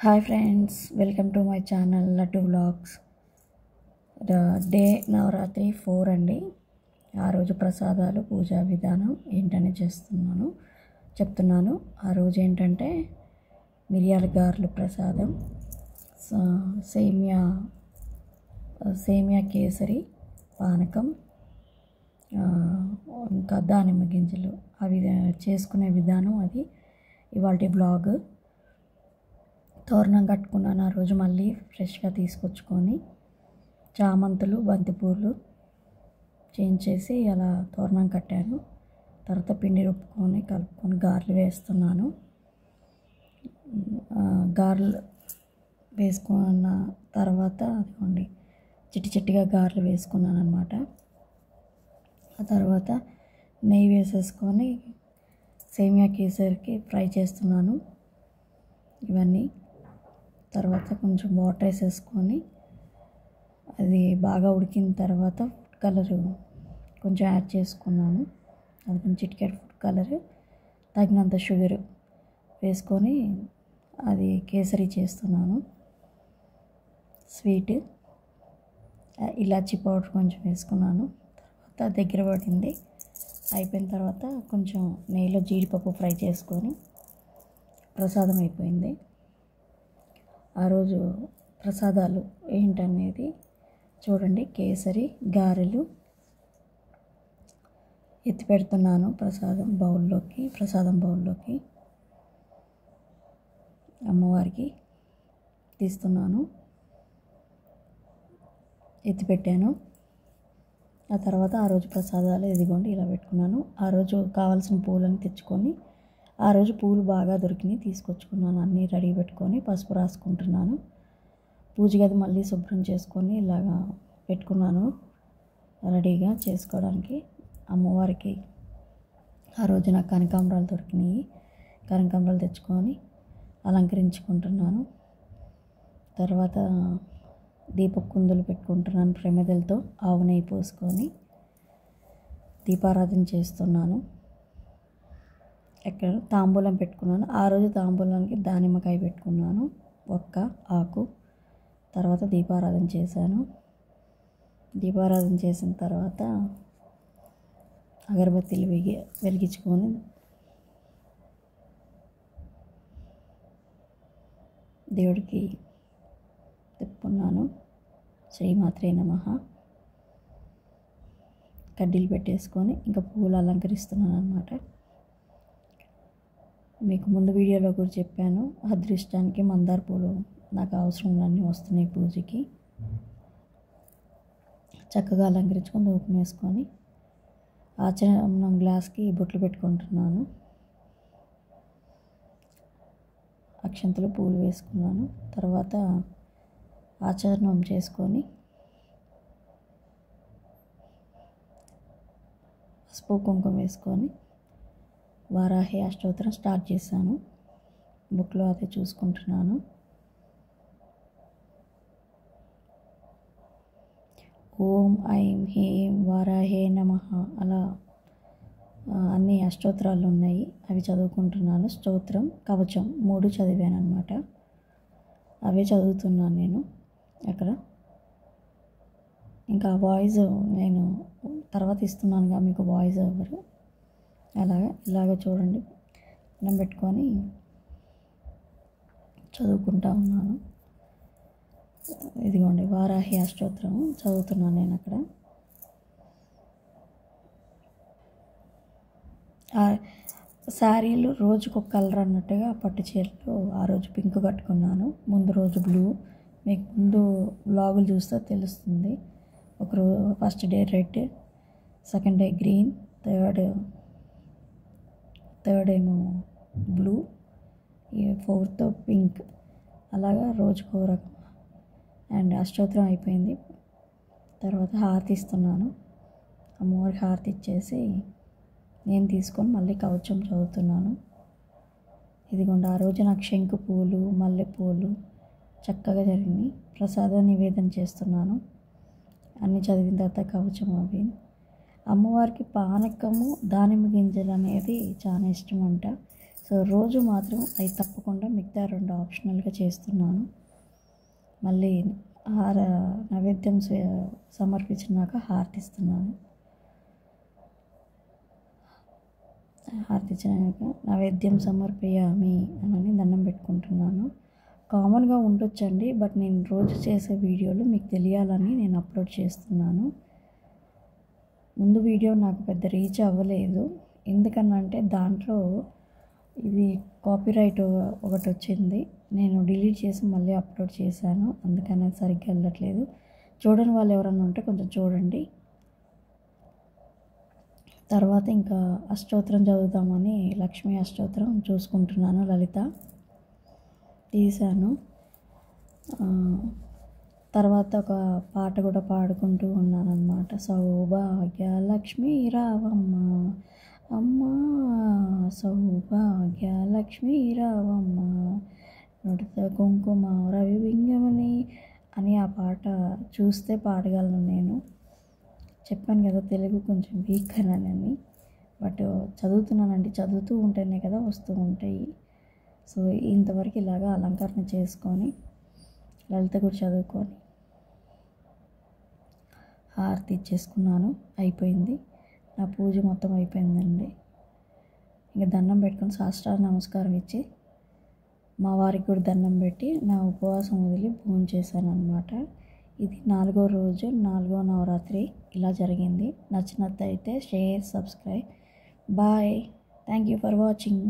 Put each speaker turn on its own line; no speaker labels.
Hi friends, welcome to my channel Laddu vlogs. Day Navratri 4 అండి. ఆ రోజు ప్రసాదాలు పూజా విధానం ఏంటని చెప్తున్నాను. ఆ రోజు ఏంటంటే మిరియాల గారెలు ప్రసాదం, సేమియా కేసరి పానకం, ఇంకా దానిమ్మ గింజలు అవి చేసుకునే విధానం. అది ఇవాల్టి బ్లాగ్. తోరణం కట్టుకున్నాను ఆ రోజు. మళ్ళీ ఫ్రెష్గా తీసుకొచ్చుకొని చామంతులు బంతిపూలు చేయించేసి అలా తోరణం కట్టాను. తర్వాత పిండి రుబ్బుకొని కలుపుకొని గారెలు వేస్తున్నాను. గారెలు వేసుకున్న తర్వాత అదిగోండి చిట్టిగా గారెలు వేసుకున్నాను అన్నమాట. ఆ తర్వాత నెయ్యి వేసేసుకొని సేమియా కేసరికి ఫ్రై చేస్తున్నాను ఇవన్నీ. తర్వాత కొంచెం వాటర్ వేసేసుకొని అది బాగా ఉడికిన తర్వాత ఫుడ్ కలరు కొంచెం యాడ్ చేసుకున్నాను. అది కొంచెం చిటికెడు ఫుడ్ కలరు, తగినంత షుగర్ వేసుకొని అది కేసరి చేస్తున్నాను. స్వీట్ ఇలాచీ పౌడర్ కొంచెం వేసుకున్నాను. తర్వాత దగ్గర పడింది. అయిపోయిన తర్వాత కొంచెం నెయ్యిలో జీడిపప్పు ఫ్రై చేసుకొని ప్రసాదం అయిపోయింది. ఆ రోజు ప్రసాదాలు ఏంటనేది చూడండి. కేసరి గారెలు ఎత్తి పెడుతున్నాను ప్రసాదం బౌల్లోకి అమ్మవారికి తీస్తున్నాను. ఎత్తిపెట్టాను. ఆ తర్వాత ఆ రోజు ప్రసాదాలు ఇదిగోండి ఇలా పెట్టుకున్నాను. ఆ రోజు కావాల్సిన పూలను తెచ్చుకొని, ఆ రోజు పూలు బాగా దొరికినాయి, తీసుకొచ్చుకున్నాను. అన్నీ రెడీ పెట్టుకొని పసుపు రాసుకుంటున్నాను. పూజ గది మళ్ళీ శుభ్రం చేసుకొని ఇలాగా పెట్టుకున్నాను రెడీగా చేసుకోవడానికి. అమ్మవారికి ఆ రోజు నాకు కనకాంబరాలు దొరికినాయి. కనకాంబరాలు తెచ్చుకొని అలంకరించుకుంటున్నాను. తర్వాత దీపపు కుందులు పెట్టుకుంటున్నాను. ప్రమిదలతో ఆవు నెయ్యి పోసుకొని దీపారాధన చేస్తున్నాను. ఎక్కడ తాంబూలం పెట్టుకున్నాను. ఆ రోజు తాంబూలానికి దానిమ్మకాయ పెట్టుకున్నాను, ఒక్క ఆకు. తర్వాత దీపారాధన చేశాను. దీపారాధన చేసిన తర్వాత అగరబత్తీలు వెలిగించుకొని దేవుడికి తిప్పుకున్నాను. శ్రీమాత్రే నమః. కడ్డీలు పెట్టేసుకొని ఇంకా పూలు అలంకరిస్తున్నాను అన్నమాట. మీకు ముందు వీడియోలో కూడా చెప్పాను, అదృష్టానికి మందార పూలు నాకు అవసరములన్నీ వస్తున్నాయి పూజకి. చక్కగా అలంకరించుకొని ధూపం వేసుకొని ఆచరణం గ్లాస్కి బొట్లు పెట్టుకుంటున్నాను. అక్షంతలు పూలు వేసుకున్నాను. తర్వాత ఆచరణం చేసుకొని పసుపు కుంకుమ వేసుకొని వారాహి అష్టోత్తరం స్టార్ట్ చేశాను. బుక్లో అదే చూసుకుంటున్నాను. ఓం ఐం హీం వారాహే నమః అలా అన్ని అష్టోత్తరాలు ఉన్నాయి, అవి చదువుకుంటున్నాను. స్తోత్రం కవచం 3 చదివాను అన్నమాట. అవే చదువుతున్నాను నేను అక్కడ. ఇంకా వాయిస్ నేను తర్వాత ఇస్తున్నానుగా మీకు వాయిస్ ఓవర్. ఇలాగ చూడండి, నేను పెట్టుకొని చదువుకుంటా ఉన్నాను. ఇదిగోండి వారాహి అష్టోత్తరం చదువుతున్నాను నేను అక్కడ. శారీలు రోజుకొక కలర్ అన్నట్టుగా పట్టు చీరలు ఆ రోజు పింక్ కట్టుకున్నాను. ముందు రోజు బ్లూ, మీకు ముందు బ్లాగులు చూస్తే తెలుస్తుంది. First day red, second day green, third ఏమో బ్లూ, ఫోర్త్ పింక్, అలాగా రోజుకో రకం. అండ్ అష్టోత్తరం అయిపోయింది. తర్వాత హారతి ఇస్తున్నాను. అమ్మవారికి హారతి ఇచ్చేసి నేను తీసుకొని మళ్ళీ కవచం చదువుతున్నాను. ఇదిగోండి ఆ రోజు నాకు శంకు పూలు, మల్లెపూలు చక్కగా జరిగినాయి. ప్రసాద నివేదన చేస్తున్నాను. అన్నీ చదివిన తర్వాత కవచం అవి. అమ్మవారికి పానకము దానిమ్మ గింజలు అనేది చాలా ఇష్టం అంట. సో రోజు మాత్రం అవి తప్పకుండా మిగతా 2 ఆప్షనల్గా చేస్తున్నాను. మళ్ళీ నైవేద్యం సమర్పించినాక హారతి ఇస్తున్నాను. హారతి ఇచ్చినాక నైవేద్యం సమర్పయామి అని దండం పెట్టుకుంటున్నాను. కామన్గా ఉండొచ్చండి, బట్ నేను రోజు చేసే వీడియోలు మీకు తెలియాలని నేను అప్లోడ్ చేస్తున్నాను. ముందు వీడియో నాకు పెద్ద రీచ్ అవ్వలేదు, ఎందుకనంటే దాంట్లో ఇది కాపీరైట్ ఒకటి వచ్చింది. నేను డిలీట్ చేసి మళ్ళీ అప్లోడ్ చేశాను, అందుకని సరిగ్గా వెళ్ళట్లేదు. చూడని వాళ్ళు ఎవరైనా ఉంటే కొంచెం చూడండి. తర్వాత ఇంకా అష్టోత్తరం చదువుతామని లక్ష్మీ అష్టోత్తరం చూసుకుంటున్నాను. లలిత తీశాను. తర్వాత ఒక పాట కూడా పాడుకుంటూ ఉన్నాను అన్నమాట. సౌభాగ్య లక్ష్మీ రావమ్మ అమ్మ, సౌభాగ్య లక్ష్మీ రావమ్మ, నుడత కుంకుమ రవి వింగమని అని ఆ పాట చూస్తే పాడగలను. నేను చెప్పాను కదా తెలుగు కొంచెం వీక్ అని, బట్ చదువుతున్నానండి. చదువుతూ ఉంటేనే కదా వస్తూ ఉంటాయి. సో ఇంతవరకు ఇలాగా అలంకరణ చేసుకొని లలిత కూడా చదువుకొని హారతి ఇచ్చేసుకున్నాను. అయిపోయింది, నా పూజ మొత్తం అయిపోయిందండి. ఇంకా దండం పెట్టుకొని సాష్టాంగ నమస్కారం ఇచ్చి మా వారికి కూడా దండం పెట్టి నా ఉపవాసం వదిలి భోజనం చేశాను అన్నమాట. ఇది 4వ రోజు, 4వ నవరాత్రి ఇలా జరిగింది. నచ్చినట్లయితే share, subscribe. Bye. Thank you for watching.